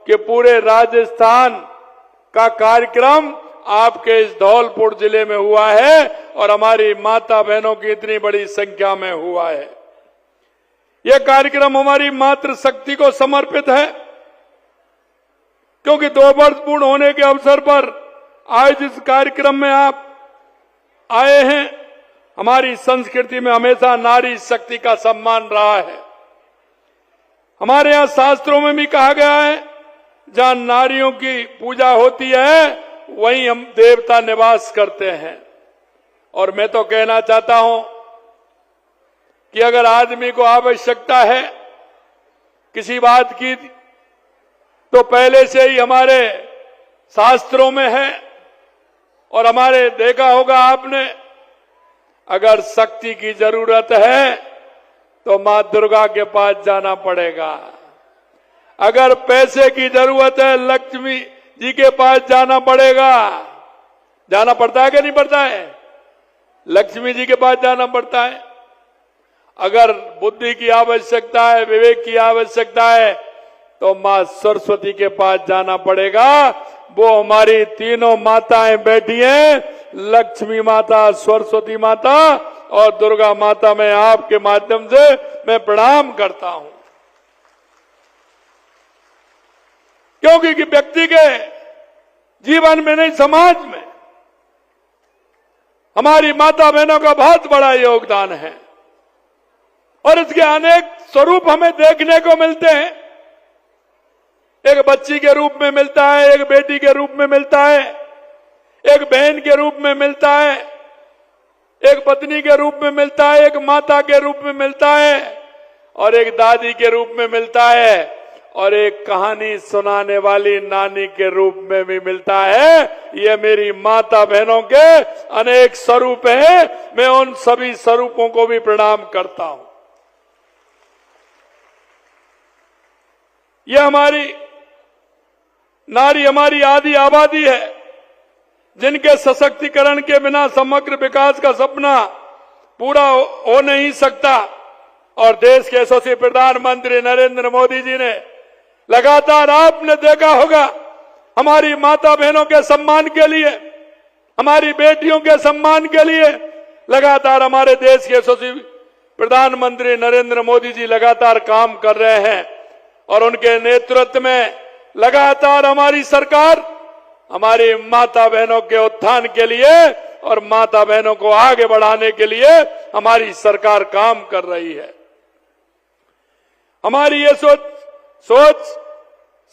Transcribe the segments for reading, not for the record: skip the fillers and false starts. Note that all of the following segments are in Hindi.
कि पूरे राजस्थान का कार्यक्रम आपके इस धौलपुर जिले में हुआ है और हमारी माता बहनों की इतनी बड़ी संख्या में हुआ है। यह कार्यक्रम हमारी मातृशक्ति को समर्पित है, क्योंकि 2 वर्ष पूर्ण होने के अवसर पर आज इस कार्यक्रम में आप आए हैं। हमारी संस्कृति में हमेशा नारी शक्ति का सम्मान रहा है। हमारे यहाँ शास्त्रों में भी कहा गया है, जहां नारियों की पूजा होती है वहीं हम देवता निवास करते हैं। और मैं तो कहना चाहता हूं कि अगर आदमी को आवश्यकता है किसी बात की, तो पहले से ही हमारे शास्त्रों में है। और हमारे देखा होगा आपने, अगर शक्ति की जरूरत है तो मां दुर्गा के पास जाना पड़ेगा। अगर पैसे की जरूरत है लक्ष्मी जी के पास जाना पड़ेगा। जाना पड़ता है कि नहीं पड़ता है? लक्ष्मी जी के पास जाना पड़ता है। अगर बुद्धि की आवश्यकता है, विवेक की आवश्यकता है, तो मां सरस्वती के पास जाना पड़ेगा। वो हमारी तीनों माताएं बैठी हैं, लक्ष्मी माता, सरस्वती माता और दुर्गा माता। मैं आपके माध्यम से मैं प्रणाम करता हूं, क्योंकि व्यक्ति के जीवन में नहीं, समाज में हमारी माता बहनों का बहुत बड़ा योगदान है। और इसके अनेक स्वरूप हमें देखने को मिलते हैं। एक बच्ची के रूप में मिलता है, एक बेटी के रूप में मिलता है, एक बहन के रूप में मिलता है, एक पत्नी के रूप में मिलता है, एक माता के रूप में मिलता है और एक दादी के रूप में मिलता है और एक कहानी सुनाने वाली नानी के रूप में भी मिलता है। ये मेरी माता बहनों के अनेक स्वरूप हैं। मैं उन सभी स्वरूपों को भी प्रणाम करता हूं। यह हमारी नारी हमारी आदि आबादी है, जिनके सशक्तिकरण के बिना समग्र विकास का सपना पूरा हो नहीं सकता। और देश के यशस्वी प्रधानमंत्री नरेंद्र मोदी जी ने लगातार, आपने देखा होगा, हमारी माता बहनों के सम्मान के लिए, हमारी बेटियों के सम्मान के लिए लगातार हमारे देश के यशस्वी प्रधानमंत्री नरेंद्र मोदी जी लगातार काम कर रहे हैं। और उनके नेतृत्व में लगातार हमारी सरकार हमारी माता बहनों के उत्थान के लिए और माता बहनों को आगे बढ़ाने के लिए हमारी सरकार काम कर रही है। हमारी ये सोच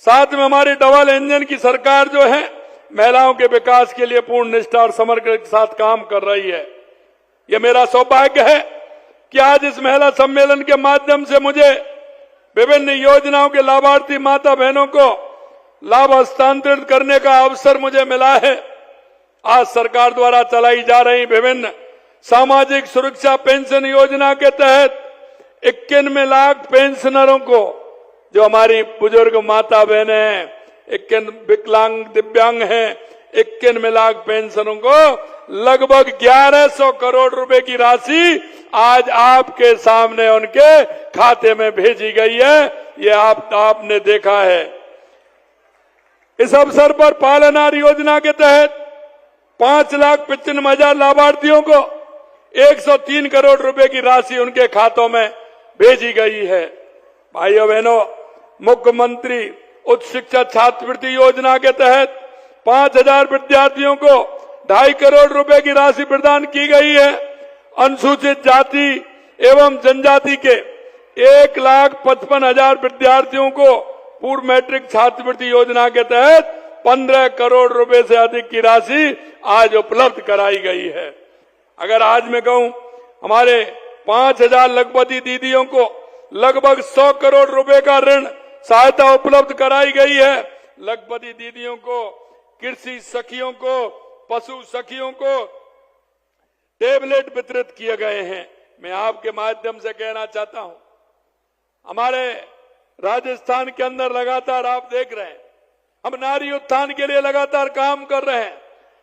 साथ में हमारी डबल इंजन की सरकार जो है, महिलाओं के विकास के लिए पूर्ण निष्ठा और समर्पण के साथ काम कर रही है। यह मेरा सौभाग्य है कि आज इस महिला सम्मेलन के माध्यम से मुझे विभिन्न योजनाओं के लाभार्थी माता बहनों को लाभ हस्तांतरित करने का अवसर मुझे मिला है। आज सरकार द्वारा चलाई जा रही विभिन्न सामाजिक सुरक्षा पेंशन योजना के तहत 91 लाख पेंशनरों को, जो हमारी बुजुर्ग माता बहनें हैं, 51 विकलांग दिव्यांग हैं, 91 लाख पेंशनों को लगभग 1100 करोड़ रुपए की राशि आज आपके सामने उनके खाते में भेजी गई है। ये आपने देखा है। इस अवसर पर पालनहार योजना के तहत 5,95,000 लाभार्थियों को 103 करोड़ रुपए की राशि उनके खातों में भेजी गई है। भाइयों बहनों, मुख्यमंत्री उच्च शिक्षा छात्रवृत्ति योजना के तहत 5,000 विद्यार्थियों को 2.5 करोड़ रुपए की राशि प्रदान की गई है। अनुसूचित जाति एवं जनजाति के 1,55,000 विद्यार्थियों को पूर्व मैट्रिक छात्रवृत्ति योजना के तहत 15 करोड़ रुपए से अधिक की राशि आज उपलब्ध कराई गई है। अगर आज मैं कहूं, हमारे 5,000 लखपति दीदियों को लगभग 100 करोड़ रुपए का ऋण सहायता उपलब्ध कराई गई है। लखपति दीदियों को, कृषि सखियों को, पशु सखियों को टेबलेट वितरित किए गए हैं। मैं आपके माध्यम से कहना चाहता हूं, हमारे राजस्थान के अंदर लगातार आप देख रहे हैं, हम नारी उत्थान के लिए लगातार काम कर रहे हैं।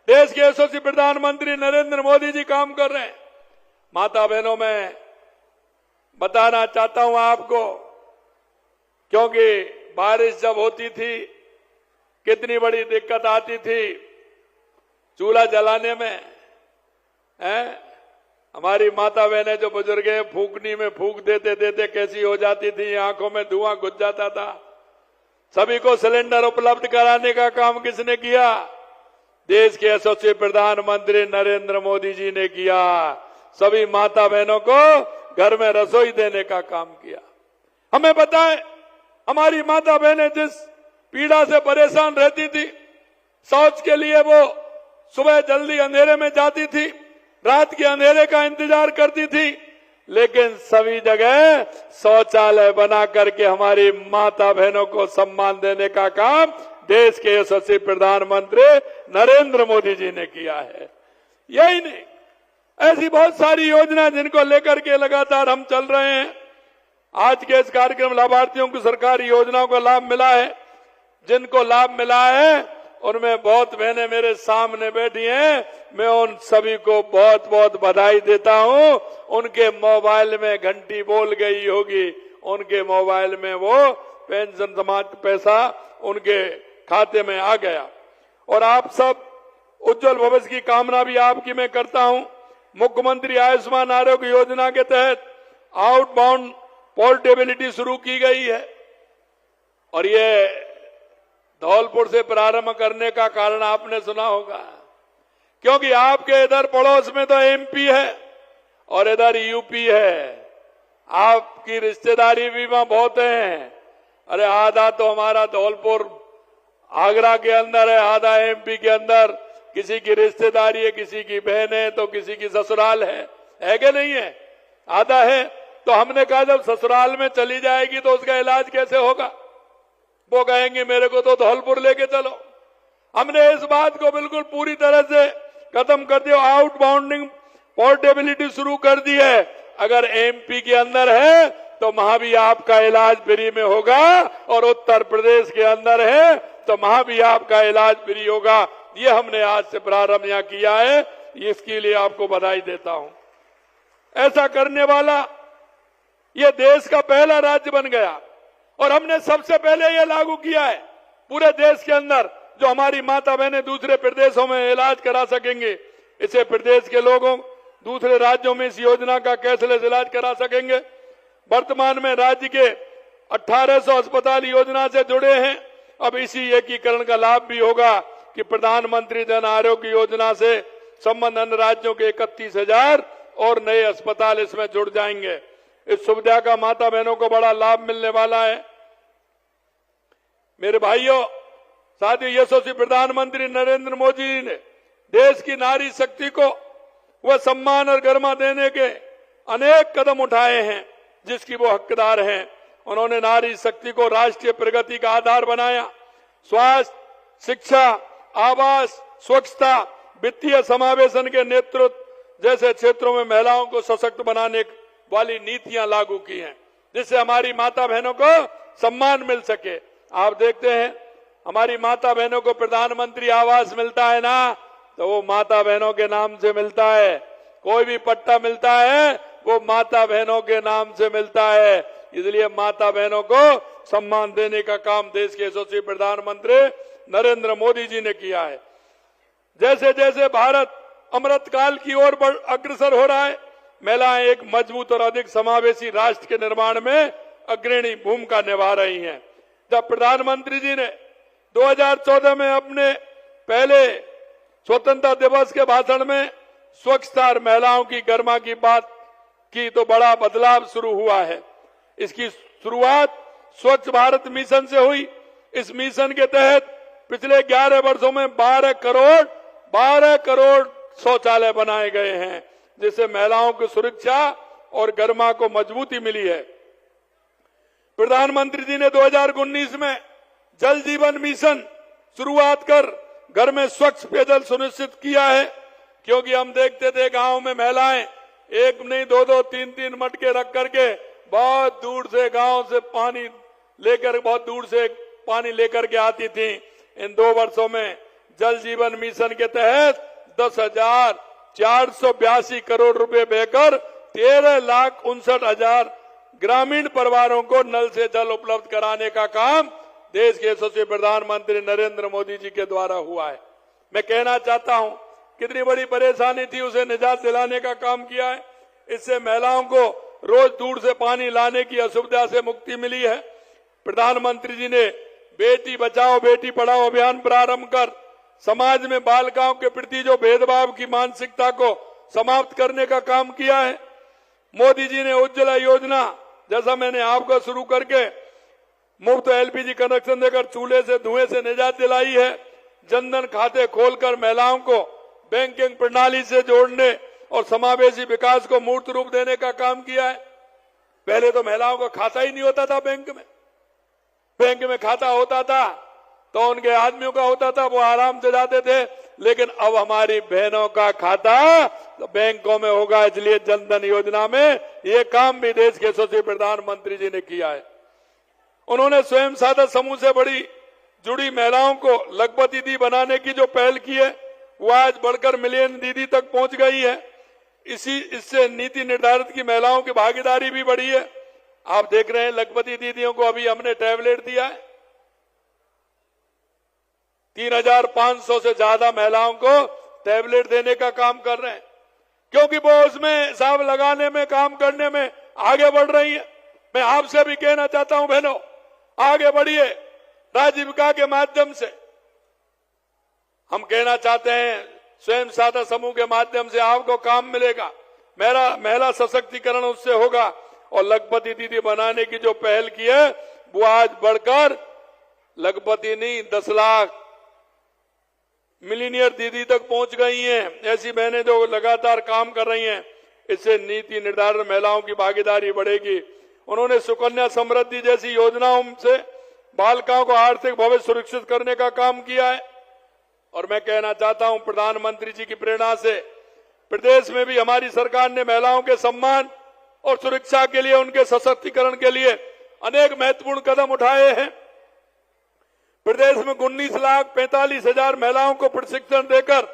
देश के यशस्वी प्रधानमंत्री नरेंद्र मोदी जी काम कर रहे हैं। माता बहनों, मैं बताना चाहता हूं आपको, क्योंकि बारिश जब होती थी कितनी बड़ी दिक्कत आती थी चूल्हा जलाने में, हैं? हमारी माता बहनें जो बुजुर्ग हैं, फूकनी में फूक देते देते कैसी हो जाती थी, आंखों में धुआं घुस जाता था। सभी को सिलेंडर उपलब्ध कराने का काम किसने किया? देश के यशस्वी प्रधानमंत्री नरेंद्र मोदी जी ने किया। सभी माता बहनों को घर में रसोई देने का काम किया। हमें पता है हमारी माता बहनें जिस पीड़ा से परेशान रहती थी, शौच के लिए वो सुबह जल्दी अंधेरे में जाती थी, रात के अंधेरे का इंतजार करती थी, लेकिन सभी जगह शौचालय बना करके हमारी माता बहनों को सम्मान देने का काम देश के यशस्वी प्रधानमंत्री नरेंद्र मोदी जी ने किया है। यही नहीं, ऐसी बहुत सारी योजना जिनको लेकर के लगातार हम चल रहे हैं। आज के इस कार्यक्रम लाभार्थियों को सरकारी योजनाओं का लाभ मिला है। जिनको लाभ मिला है उनमें बहुत बहनें मेरे सामने बैठी हैं। मैं उन सभी को बहुत बहुत बधाई देता हूं। उनके मोबाइल में घंटी बोल गई होगी, उनके मोबाइल में वो पेंशन समाज पैसा उनके खाते में आ गया। और आप सब उज्जवल भविष्य की कामना भी आपकी मैं करता हूं। मुख्यमंत्री आयुष्मान आरोग्य योजना के तहत आउटबाउंड पोर्टेबिलिटी शुरू की गई है और ये धौलपुर से प्रारंभ करने का कारण आपने सुना होगा, क्योंकि आपके इधर पड़ोस में तो एमपी है और इधर यूपी है। आपकी रिश्तेदारी भी वहां बहुत है। अरे आधा तो हमारा धौलपुर आगरा के अंदर है, आधा एमपी के अंदर। किसी की रिश्तेदारी है, किसी की बहन है, तो किसी की ससुराल है कि नहीं है? आधा है। तो हमने कहा जब ससुराल में चली जाएगी तो उसका इलाज कैसे होगा? वो कहेंगे मेरे को तो धौलपुर लेके चलो। हमने इस बात को बिल्कुल पूरी तरह से खत्म कर दिया। आउटबाउंडिंग पोर्टेबिलिटी शुरू कर दी है। अगर एमपी के अंदर है तो वहां भी आपका इलाज फ्री में होगा, और उत्तर प्रदेश के अंदर है तो वहां भी आपका इलाज फ्री होगा। ये हमने आज से प्रारंभ यहां किया है, इसके लिए आपको बधाई देता हूं। ऐसा करने वाला ये देश का पहला राज्य बन गया और हमने सबसे पहले ये लागू किया है पूरे देश के अंदर। जो हमारी माता बहनें दूसरे प्रदेशों में इलाज करा सकेंगे, इसे प्रदेश के लोगों दूसरे राज्यों में इस योजना का कैशलेस इलाज करा सकेंगे। वर्तमान में राज्य के 1800 अस्पताल योजना से जुड़े हैं। अब इसी एकीकरण का लाभ भी होगा कि प्रधानमंत्री जन आरोग्य योजना से संबद्ध अन्य राज्यों के 31,000 और नए अस्पताल इसमें जुड़ जाएंगे। इस सुविधा का माता बहनों को बड़ा लाभ मिलने वाला है। मेरे भाइयों, साथ ही यशस्वी प्रधानमंत्री नरेंद्र मोदी जी ने देश की नारी शक्ति को वह सम्मान और गरिमा देने के अनेक कदम उठाए हैं जिसकी वो हकदार हैं। उन्होंने नारी शक्ति को राष्ट्रीय प्रगति का आधार बनाया। स्वास्थ्य, शिक्षा, आवास, स्वच्छता, वित्तीय समावेशन के नेतृत्व जैसे क्षेत्रों में महिलाओं को सशक्त बनाने वाली नीतियां लागू की हैं, जिससे हमारी माता बहनों को सम्मान मिल सके। आप देखते हैं हमारी माता बहनों को प्रधानमंत्री आवास मिलता है ना, तो वो माता बहनों के नाम से मिलता है। कोई भी पट्टा मिलता है वो माता बहनों के नाम से मिलता है। इसलिए माता बहनों को सम्मान देने का काम देश के यशस्वी प्रधानमंत्री नरेंद्र मोदी जी ने किया है। जैसे जैसे भारत अमृत काल की ओर अग्रसर हो रहा है, महिलाएं एक मजबूत और अधिक समावेशी राष्ट्र के निर्माण में अग्रणी भूमिका निभा रही हैं। जब प्रधानमंत्री जी ने 2014 में अपने पहले स्वतंत्रता दिवस के भाषण में स्वच्छता और महिलाओं की गरिमा की बात की तो बड़ा बदलाव शुरू हुआ है। इसकी शुरुआत स्वच्छ भारत मिशन से हुई। इस मिशन के तहत पिछले 11 वर्षों में 12 करोड़ शौचालय बनाए गए हैं, जिससे महिलाओं की सुरक्षा और गरिमा को मजबूती मिली है। प्रधानमंत्री जी ने 2019 में जल जीवन मिशन शुरुआत कर घर में स्वच्छ पेयजल सुनिश्चित किया है, क्योंकि हम देखते थे गांव में महिलाएं एक नहीं 2-2, 3-3 मटके रख करके बहुत दूर से गांव से पानी लेकर के आती थी। इन 2 वर्षों में जल जीवन मिशन के तहत 10,482 करोड़ रुपए बहकर 13,59,000 ग्रामीण परिवारों को नल से जल उपलब्ध कराने का काम देश के यशस्वी प्रधानमंत्री नरेंद्र मोदी जी के द्वारा हुआ है। मैं कहना चाहता हूं कितनी बड़ी परेशानी थी, उसे निजात दिलाने का काम किया है। इससे महिलाओं को रोज दूर से पानी लाने की असुविधा से मुक्ति मिली है। प्रधानमंत्री जी ने बेटी बचाओ बेटी पढ़ाओ अभियान प्रारंभ कर समाज में बालिकाओं के प्रति जो भेदभाव की मानसिकता को समाप्त करने का काम किया है। मोदी जी ने उज्ज्वला योजना जैसा मैंने आपको शुरू करके मुफ्त एलपीजी कनेक्शन देकर चूल्हे से धुएं से निजात दिलाई है। जनधन खाते खोलकर महिलाओं को बैंकिंग प्रणाली से जोड़ने और समावेशी विकास को मूर्त रूप देने का काम किया है। पहले तो महिलाओं का खाता ही नहीं होता था बैंक में खाता होता था तो उनके आदमियों का होता था, वो आराम से जाते थे। लेकिन अब हमारी बहनों का खाता तो बैंकों में होगा, इसलिए जनधन योजना में ये काम भी देश के यशस्वी प्रधानमंत्री जी ने किया है। उन्होंने स्वयं सहायता समूह से बड़ी जुड़ी महिलाओं को लखपति दीदी बनाने की जो पहल की है वो आज बढ़कर मिलियन दीदी तक पहुंच गई है। इससे नीति निर्धारित की महिलाओं की भागीदारी भी बढ़ी है। आप देख रहे हैं लखपति दीदियों को अभी हमने टैबलेट दिया है। 3500 से ज्यादा महिलाओं को टैबलेट देने का काम कर रहे हैं, क्योंकि वो उसमें हिसाब लगाने में काम करने में आगे बढ़ रही है। मैं आपसे भी कहना चाहता हूं बहनों, आगे बढ़िए। राजीविका के माध्यम से हम कहना चाहते हैं स्वयं सहायता समूह के माध्यम से आपको काम मिलेगा, महिला सशक्तिकरण उससे होगा। और लखपति दीदी बनाने की जो पहल की है वो आज बढ़कर लखपति नहीं 10 लाख मिलीनियर दीदी तक पहुंच गई हैं। ऐसी बहनें जो लगातार काम कर रही हैं, इससे नीति निर्धारण महिलाओं की भागीदारी बढ़ेगी। उन्होंने सुकन्या समृद्धि जैसी योजनाओं से बालिकाओं को आर्थिक भविष्य सुरक्षित करने का काम किया है। और मैं कहना चाहता हूं प्रधानमंत्री जी की प्रेरणा से प्रदेश में भी हमारी सरकार ने महिलाओं के सम्मान और सुरक्षा के लिए, उनके सशक्तिकरण के लिए अनेक महत्वपूर्ण कदम उठाए हैं। प्रदेश में 19,45,000 महिलाओं को प्रशिक्षण देकर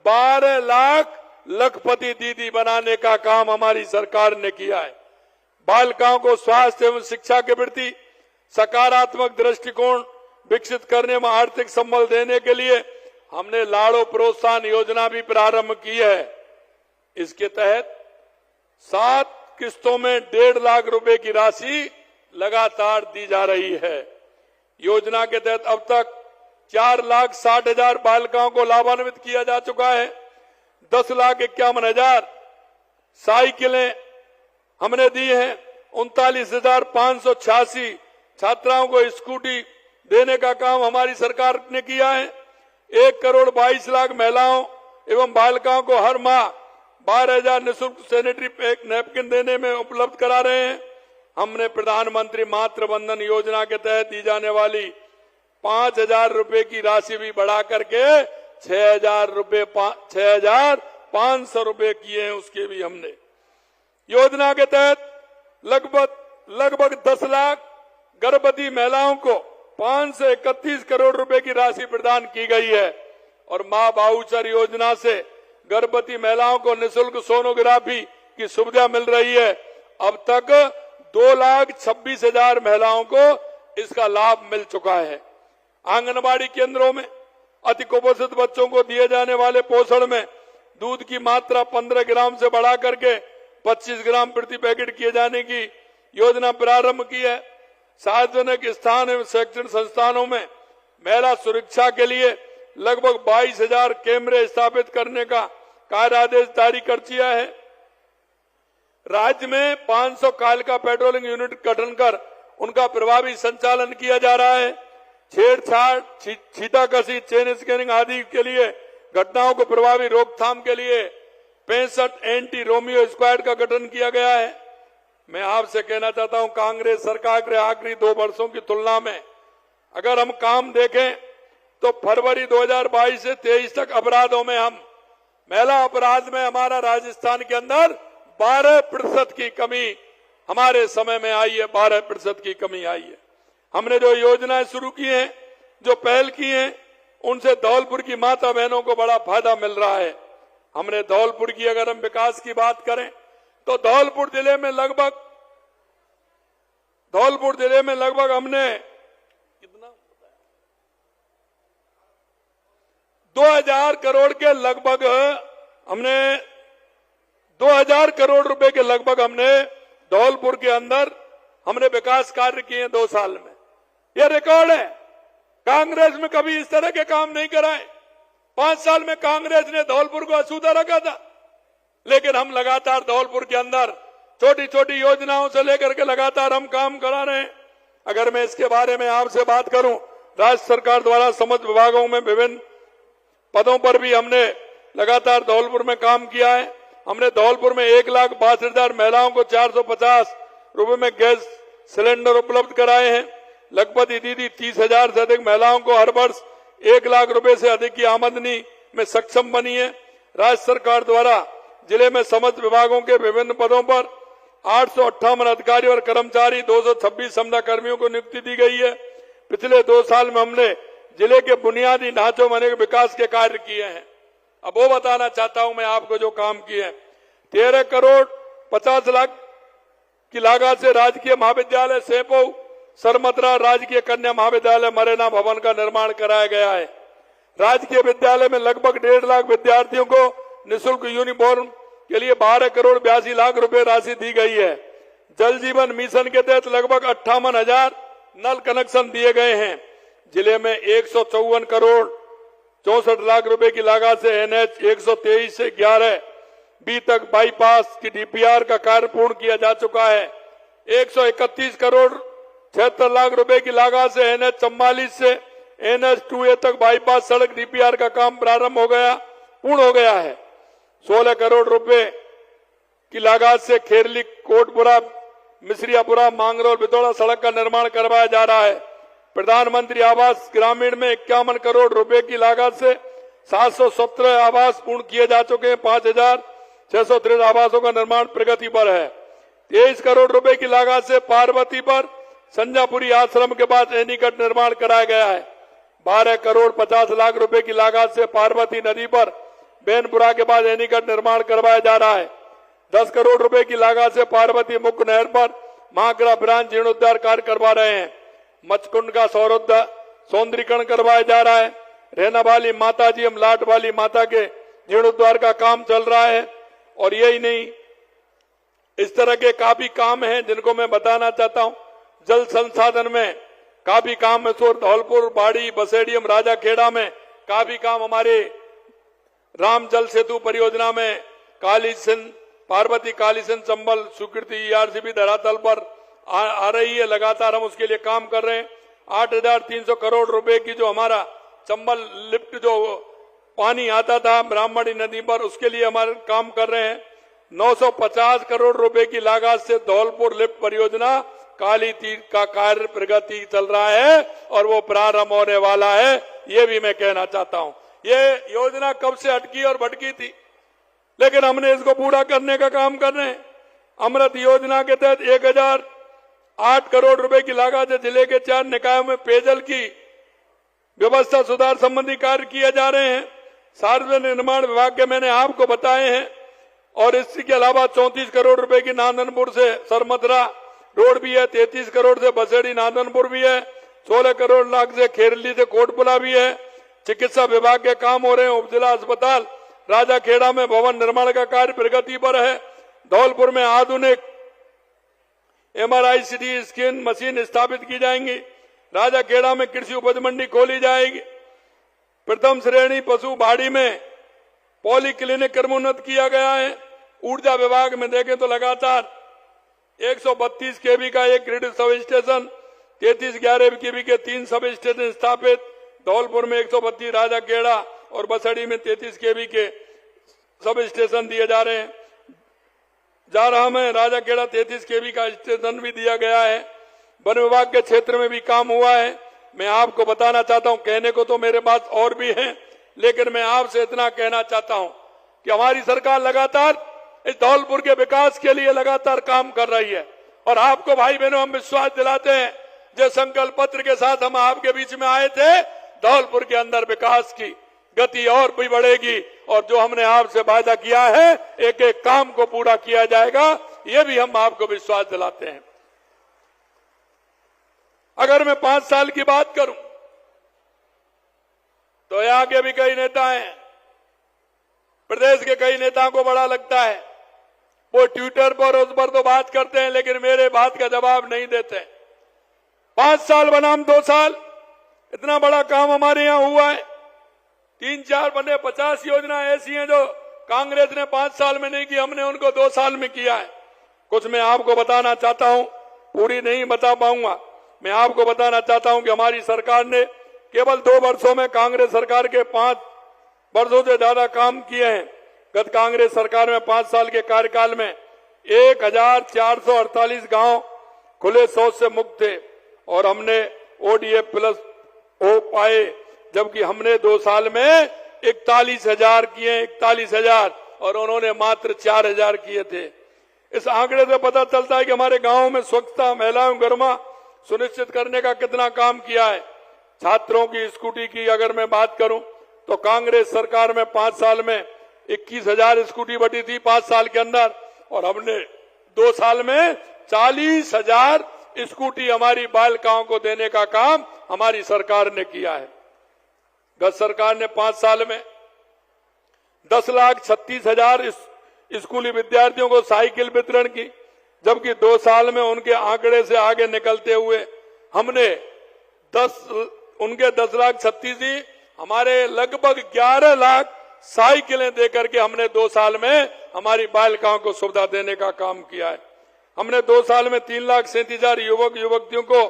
12 लाख लखपति दीदी बनाने का काम हमारी सरकार ने किया है। बालिकाओं को स्वास्थ्य एवं शिक्षा के प्रति सकारात्मक दृष्टिकोण विकसित करने में आर्थिक संबल देने के लिए हमने लाड़ो प्रोत्साहन योजना भी प्रारंभ की है। इसके तहत 7 किस्तों में 1.5 लाख रुपए की राशि लगातार दी जा रही है। योजना के तहत अब तक 4,60,000 बालिकाओं को लाभान्वित किया जा चुका है। 10,51,000 साइकिलें हमने दी हैं। 39,586 छात्राओं को स्कूटी देने का काम हमारी सरकार ने किया है। 1,22,00,000 महिलाओं एवं बालिकाओं को हर माह 12,000 निःशुल्क सैनिटरी नैपकिन देने में उपलब्ध करा रहे हैं। हमने प्रधानमंत्री मातृ वंदन योजना के तहत दी जाने वाली 5,000 रुपए की राशि भी बढ़ा करके 6,500 रुपए किए हैं, उसके भी हमने। योजना के तहत लगभग 10 लाख गर्भवती महिलाओं को 531 करोड़ रुपए की राशि प्रदान की गई है। और मां बाउचर योजना से गर्भवती महिलाओं को निःशुल्क सोनोग्राफी की सुविधा मिल रही है। अब तक 2,26,000 महिलाओं को इसका लाभ मिल चुका है। आंगनबाड़ी केंद्रों में अति कुपोषित बच्चों को दिए जाने वाले पोषण में दूध की मात्रा 15 ग्राम से बढ़ा करके 25 ग्राम प्रति पैकेट किए जाने की योजना प्रारंभ की है। सार्वजनिक स्थान एवं शैक्षणिक संस्थानों में महिला सुरक्षा के लिए लगभग 22,000 कैमरे स्थापित करने का कार्यादेश जारी कर दिया है। राज्य में 500 कालिका पेट्रोलिंग यूनिट गठन कर उनका प्रभावी संचालन किया जा रहा है। छेड़छाड़, छीटाकशी, चेन स्कैनिंग आदि के लिए घटनाओं को प्रभावी रोकथाम के लिए 65 एंटी रोमियो स्क्वाड का गठन किया गया है। मैं आपसे कहना चाहता हूं, कांग्रेस सरकार के आखिरी 2 वर्षों की तुलना में अगर हम काम देखें तो फरवरी 2022 से 23 तक अपराधों में महिला अपराध में हमारा राजस्थान के अंदर 12% की कमी हमारे समय में आई है। 12% की कमी आई है। हमने जो योजनाएं शुरू की हैं, जो पहल की हैं, उनसे धौलपुर की माता बहनों को बड़ा फायदा मिल रहा है। हमने धौलपुर की अगर हम विकास की बात करें तो धौलपुर जिले में लगभग हमने कितना 2000 करोड़ के लगभग हमने 2000 करोड़ रुपए के लगभग हमने धौलपुर के अंदर हमने विकास कार्य किए हैं 2 साल में। यह रिकॉर्ड है। कांग्रेस में कभी इस तरह के काम नहीं कराए। 5 साल में कांग्रेस ने धौलपुर को अछूता रखा था, लेकिन हम लगातार धौलपुर के अंदर छोटी छोटी योजनाओं से लेकर के लगातार हम काम करा रहे हैं। अगर मैं इसके बारे में आपसे बात करूं, राज्य सरकार द्वारा समस्त विभागों में विभिन्न पदों पर भी हमने लगातार धौलपुर में काम किया है। हमने धौलपुर में 1,62,000 महिलाओं को 450 रुपए में गैस सिलेंडर उपलब्ध कराए हैं। लगभग दीदी 30,000 से अधिक महिलाओं को हर वर्ष 1 लाख रुपए से अधिक की आमदनी में सक्षम बनी है। राज्य सरकार द्वारा जिले में समस्त विभागों के विभिन्न पदों पर 858 अधिकारी और कर्मचारी 226 समता कर्मियों को नियुक्ति दी गई है। पिछले 2 साल में हमने जिले के बुनियादी ढांचों में अनेक विकास के कार्य किए हैं। अब वो बताना चाहता हूं मैं आपको जो काम किए हैं। 13 करोड़ 50 लाख की लागत से राजकीय महाविद्यालय सेपो सरमतरा राजकीय कन्या महाविद्यालय मरेना भवन का निर्माण कराया गया है। राजकीय विद्यालय में लगभग 1.5 लाख विद्यार्थियों को निःशुल्क यूनिफॉर्म के लिए 12 करोड़ 82 लाख रुपए राशि दी गई है। जल जीवन मिशन के तहत लगभग 58,000 नल कनेक्शन दिए गए हैं। जिले में 154 करोड़ 64 लाख रुपए की लागत से NH 123 से 11 बी तक बाईपास की DPR का कार्य पूर्ण किया जा चुका है। 131 करोड़ 76 लाख रुपए की लागत से NH 44 से NH 2A तक बाईपास सड़क DPR का काम प्रारंभ पूर्ण हो गया है। 16 करोड़ रुपए की लागत से खेरली कोटपुरा मिश्रियापुरा मांगरोल बितौड़ा सड़क का निर्माण करवाया जा रहा है। प्रधानमंत्री आवास ग्रामीण में 51 करोड़ रुपए की लागत से 717 आवास पूर्ण किए जा चुके हैं। 5,663 आवासों का निर्माण प्रगति पर है। 23 करोड़ रुपए की लागत से पार्वती पर संजापुरी आश्रम के बाद एनीकट निर्माण कराया गया है। 12 करोड़ 50 लाख रुपए की लागत से पार्वती नदी पर बेनपुरा के बाद एनीकट निर्माण करवाया जा रहा है। 10 करोड़ रुपए की लागत से पार्वती मुख्य नहर पर महाग्रह ब्रांच जीर्णोद्धार कार्य करवा रहे हैं। मचकुंड का सौंदर्यीकरण करवाया जा रहा है। रहना वाली माता जी एवं लाट वाली माता के जीर्णोद्धार का काम चल रहा है। और यही नहीं, इस तरह के काफी काम हैं जिनको मैं बताना चाहता हूं। जल संसाधन में काफी काम मैसूर धौलपुर बाड़ी बसेड़ी एवं राजाखेड़ा में काफी काम, हमारे राम जल सेतु परियोजना में काली सिंध पार्वती काली सिंध चंबल स्वीकृति ERCB धरातल पर आ रही है। लगातार हम उसके लिए काम कर रहे हैं। 8,300 करोड़ रुपए की जो हमारा चंबल लिफ्ट जो पानी आता था ब्राह्मणी नदी पर, उसके लिए हमारे काम कर रहे हैं। 950 करोड़ रुपए की लागत से धौलपुर लिफ्ट परियोजना काली तीर का कार्य प्रगति चल रहा है और वो प्रारंभ होने वाला है। ये भी मैं कहना चाहता हूं। ये योजना कब से अटकी और भटकी थी, लेकिन हमने इसको पूरा करने का काम कर रहे हैं। अमृत योजना के तहत 1,008 करोड़ रुपए की लागत से जिले के 4 निकायों में पेयजल की व्यवस्था सुधार संबंधी कार्य किए जा रहे हैं। सार्वजनिक निर्माण विभाग के मैंने आपको बताए हैं। और इसके अलावा 34 करोड़ रुपए की नांदनपुर से सरमतरा रोड भी है। 33 करोड़ से बसेड़ी नांदनपुर भी है। 16 करोड़ लाख से खेरली से कोटपुरा भी है। चिकित्सा विभाग के काम हो रहे हैं। उपजिला अस्पताल राजाखेड़ा में भवन निर्माण का कार्य प्रगति पर है। धौलपुर में आधुनिक MRI CT स्कैन मशीन स्थापित की जाएंगी। राजाखेड़ा में कृषि उपज मंडी खोली जाएगी। प्रथम श्रेणी पशु बाड़ी में पॉली क्लिनिक क्रमोन्नत किया गया है। ऊर्जा विभाग में देखें तो लगातार 132 kV का एक ग्रिड सब स्टेशन, 3311 kV के 3 सब स्टेशन स्थापित। धौलपुर में 132, राजाखेड़ा और बसड़ी में 33 kV के सब स्टेशन दिए जा रहे हैं। जारहा में राजाखेड़ा 33 kV का स्टेशन भी दिया गया है। वन विभाग के क्षेत्र में भी काम हुआ है। मैं आपको बताना चाहता हूं, कहने को तो मेरे पास और भी है, लेकिन मैं आपसे इतना कहना चाहता हूं कि हमारी सरकार लगातार इस धौलपुर के विकास के लिए लगातार काम कर रही है। और आपको भाई बहनों हम विश्वास दिलाते हैं, जो संकल्प पत्र के साथ हम आपके बीच में आए थे, धौलपुर के अंदर विकास की गति और भी बढ़ेगी। और जो हमने आपसे वादा किया है, एक एक काम को पूरा किया जाएगा, ये भी हम आपको विश्वास दिलाते हैं। अगर मैं 5 साल की बात करूं, तो यहाँ के भी कई नेता हैं, प्रदेश के कई नेताओं को बड़ा लगता है, वो ट्विटर पर उस पर तो बात करते हैं लेकिन मेरे बात का जवाब नहीं देते। 5 साल बनाम 2 साल, इतना बड़ा काम हमारे यहाँ हुआ है। 3-4 बने 50 योजना ऐसी हैं जो कांग्रेस ने 5 साल में नहीं की, हमने उनको 2 साल में किया है। कुछ मैं आपको बताना चाहता हूं, पूरी नहीं बता पाऊंगा। मैं आपको बताना चाहता हूं कि हमारी सरकार ने केवल 2 वर्षों में कांग्रेस सरकार के 5 वर्षों से ज्यादा काम किए हैं। गत कांग्रेस सरकार में 5 साल के कार्यकाल में 1448 गांव खुले शौच से मुक्त थे और हमने ODF प्लस ओ पाए, जबकि हमने 2 साल में 41,000 किए, 41,000, और उन्होंने मात्र 4,000 किए थे। इस आंकड़े से पता चलता है कि हमारे गांवों में स्वच्छता, महिलाओं गर्मा सुनिश्चित करने का कितना काम किया है। छात्रों की स्कूटी की अगर मैं बात करूं तो कांग्रेस सरकार में 5 साल में 21,000 स्कूटी बटी थी 5 साल के अंदर, और हमने 2 साल में 40,000 स्कूटी हमारी बालिकाओं को देने का काम हमारी सरकार ने किया है। गत सरकार ने 5 साल में 10,36,000 स्कूली विद्यार्थियों को साइकिल वितरण की, जबकि 2 साल में उनके आंकड़े से आगे निकलते हुए हमने उनके 10,36,000 हमारे लगभग 11 लाख साइकिलें देकर के हमने 2 साल में हमारी बालिकाओं को सुविधा देने का काम किया है। हमने 2 साल में 3,37,000 युवक युवतियों को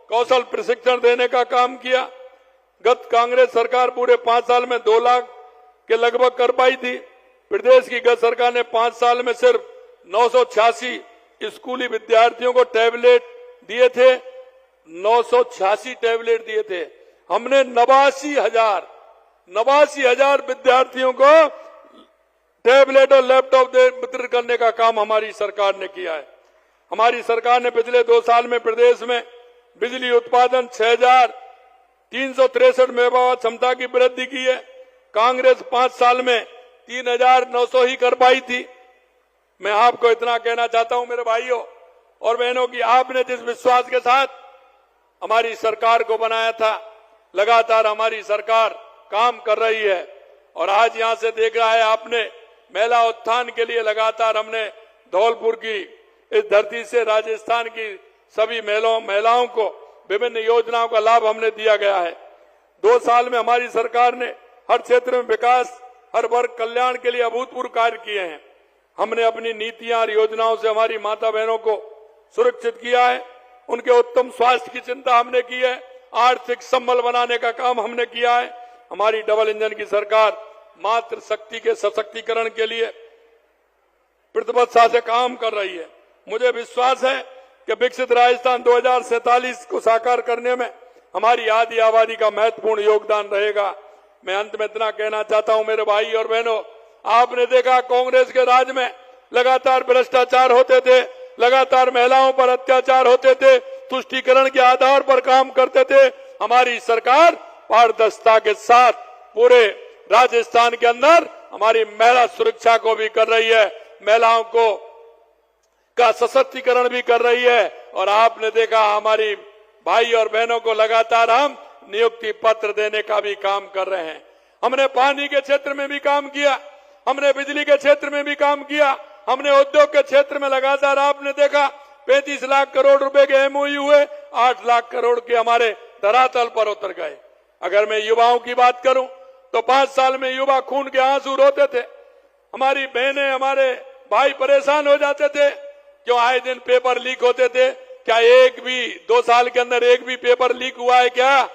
कौशल प्रशिक्षण देने का काम किया। गत कांग्रेस सरकार पूरे 5 साल में 2 लाख के लगभग कर पाई थी। प्रदेश की गत सरकार ने 5 साल में सिर्फ 986 स्कूली विद्यार्थियों को टैबलेट दिए थे, 986 टैबलेट दिए थे। हमने 89,000 विद्यार्थियों को टैबलेट और लैपटॉप वितरित करने का काम हमारी सरकार ने किया है। हमारी सरकार ने पिछले 2 साल में प्रदेश में बिजली उत्पादन 6,363 मेगावाट क्षमता की वृद्धि की है। कांग्रेस 5 साल में 3,900 ही कर पाई थी। मैं आपको इतना कहना चाहता हूं मेरे भाइयों और बहनों की, आपने जिस विश्वास के साथ हमारी सरकार को बनाया था, लगातार हमारी सरकार काम कर रही है। और आज यहां से देख रहा है आपने, महिला उत्थान के लिए लगातार हमने धौलपुर की इस धरती से राजस्थान की सभी महिलाओं को विभिन्न योजनाओं का लाभ हमने दिया गया है। 2 साल में हमारी सरकार ने हर क्षेत्र में विकास, हर वर्ग कल्याण के लिए अभूतपूर्व कार्य किए हैं। हमने अपनी नीतियां और योजनाओं से हमारी माता बहनों को सुरक्षित किया है। उनके उत्तम स्वास्थ्य की चिंता हमने की है। आर्थिक संबल बनाने का काम हमने किया है। हमारी डबल इंजन की सरकार मातृ शक्ति के सशक्तिकरण के लिए प्रतिबद्धता से काम कर रही है। मुझे विश्वास है कि विकसित राजस्थान 2047 को साकार करने में हमारी आदि आबादी का महत्वपूर्ण योगदान रहेगा। मैं अंत में इतना कहना चाहता हूं मेरे भाई और बहनों, आपने देखा कांग्रेस के राज में लगातार भ्रष्टाचार होते थे, लगातार महिलाओं पर अत्याचार होते थे, तुष्टीकरण के आधार पर काम करते थे। हमारी सरकार पारदर्शिता के साथ पूरे राजस्थान के अंदर हमारी महिला सुरक्षा को भी कर रही है, महिलाओं को का सशक्तिकरण भी कर रही है। और आपने देखा हमारी भाई और बहनों को लगातार हम नियुक्ति पत्र देने का भी काम कर रहे हैं। हमने पानी के क्षेत्र में भी काम किया, हमने बिजली के क्षेत्र में भी काम किया, हमने उद्योग के क्षेत्र में लगातार आपने देखा 35 लाख करोड़ रुपए के MOU हुए, 8 लाख करोड़ के हमारे धरातल पर उतर गए। अगर मैं युवाओं की बात करूं तो 5 साल में युवा खून के आंसू रोते थे। हमारी बहनें, हमारे भाई परेशान हो जाते थे, क्यों आए दिन पेपर लीक होते थे। क्या 2 साल के अंदर एक भी पेपर लीक हुआ है क्या?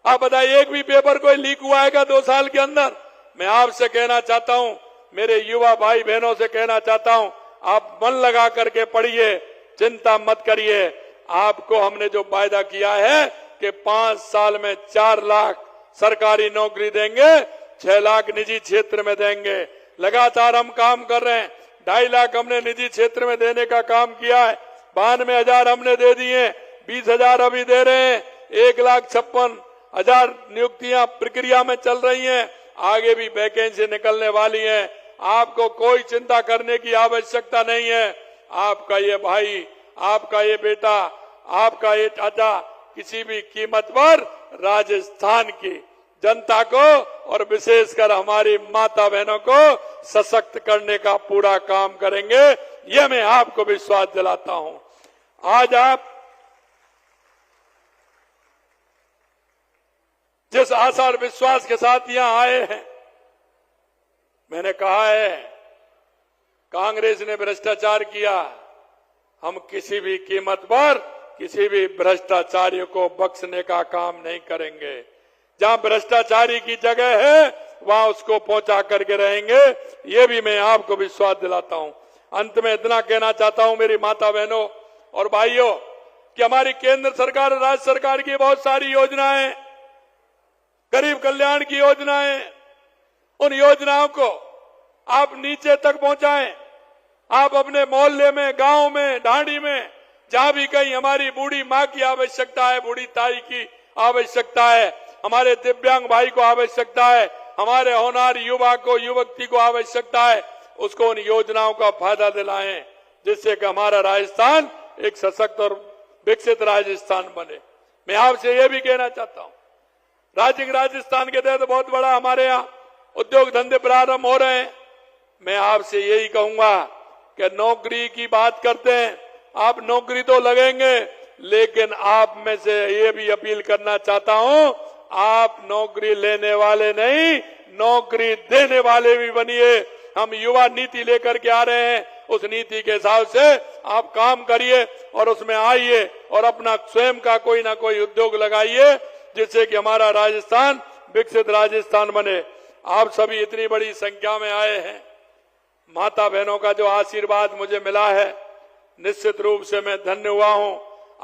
आप बताइए, एक भी पेपर कोई लीक हुआ है क्या 2 साल के अंदर? मैं आपसे कहना चाहता हूं, मेरे युवा भाई बहनों से कहना चाहता हूं, आप मन लगा करके पढ़िए, चिंता मत करिए। आपको हमने जो वायदा किया है कि 5 साल में 4 लाख सरकारी नौकरी देंगे, 6 लाख निजी क्षेत्र में देंगे। लगातार हम काम कर रहे हैं। 2.5 लाख हमने निजी क्षेत्र में देने का काम किया है। 92,000 हमने दे दिए, 20,000 अभी दे रहे हैं, 1,56,000 नियुक्तियां प्रक्रिया में चल रही हैं। आगे भी वैकेंसी निकलने वाली है। आपको कोई चिंता करने की आवश्यकता नहीं है। आपका ये भाई, आपका ये बेटा, आपका ये चाचा किसी भी कीमत पर राजस्थान की जनता को और विशेषकर हमारी माता बहनों को सशक्त करने का पूरा काम करेंगे, ये मैं आपको विश्वास दिलाता हूं। आज आप जिस आशा और विश्वास के साथ यहां आए हैं, मैंने कहा है कांग्रेस ने भ्रष्टाचार किया, हम किसी भी कीमत पर किसी भी भ्रष्टाचारी को बख्शने का काम नहीं करेंगे। जहां भ्रष्टाचारी की जगह है वहां उसको पहुंचा करके रहेंगे, ये भी मैं आपको विश्वास दिलाता हूं। अंत में इतना कहना चाहता हूं मेरी माता बहनों और भाइयों कि हमारी केंद्र सरकार और राज्य सरकार की बहुत सारी योजनाएं, गरीब कल्याण की योजनाएं, उन योजनाओं को आप नीचे तक पहुंचाएं। आप अपने मोहल्ले में, गांव में, ढांडी में, जहां भी कहीं हमारी बूढ़ी मां की आवश्यकता है, बूढ़ी ताई की आवश्यकता है, हमारे दिव्यांग भाई को आवश्यकता है, हमारे होनहार युवा को, युवती को आवश्यकता है, उसको उन योजनाओं का फायदा दिलाएं, जिससे कि हमारा राजस्थान एक सशक्त और विकसित राजस्थान बने। मैं आपसे ये भी कहना चाहता हूं, राज्य राजस्थान के तहत बहुत बड़ा हमारे यहाँ उद्योग धंधे प्रारंभ हो रहे हैं। मैं आपसे यही कहूंगा कि नौकरी की बात करते हैं, आप नौकरी तो लगेंगे, लेकिन आप में से ये भी अपील करना चाहता हूं, आप नौकरी लेने वाले नहीं, नौकरी देने वाले भी बनिए। हम युवा नीति लेकर के आ रहे हैं, उस नीति के हिसाब से आप काम करिए और उसमें आइए और अपना स्वयं का कोई ना कोई उद्योग लगाइए, जिससे कि हमारा राजस्थान विकसित राजस्थान बने। आप सभी इतनी बड़ी संख्या में आए हैं, माता बहनों का जो आशीर्वाद मुझे मिला है, निश्चित रूप से मैं धन्य हुआ हूं।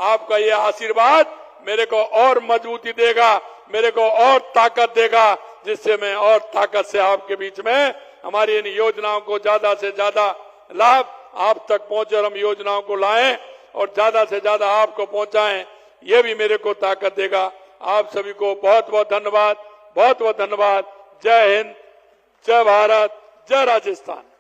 आपका ये आशीर्वाद मेरे को और मजबूती देगा, मेरे को और ताकत देगा, जिससे मैं और ताकत से आपके बीच में हमारी इन योजनाओं को ज्यादा से ज्यादा लाभ आप तक पहुंचे और हम योजनाओं को लाएं और ज्यादा से ज्यादा आपको पहुंचाएं, ये भी मेरे को ताकत देगा। आप सभी को बहुत बहुत धन्यवाद, बहुत बहुत धन्यवाद। जय हिंद, जय भारत, जय राजस्थान।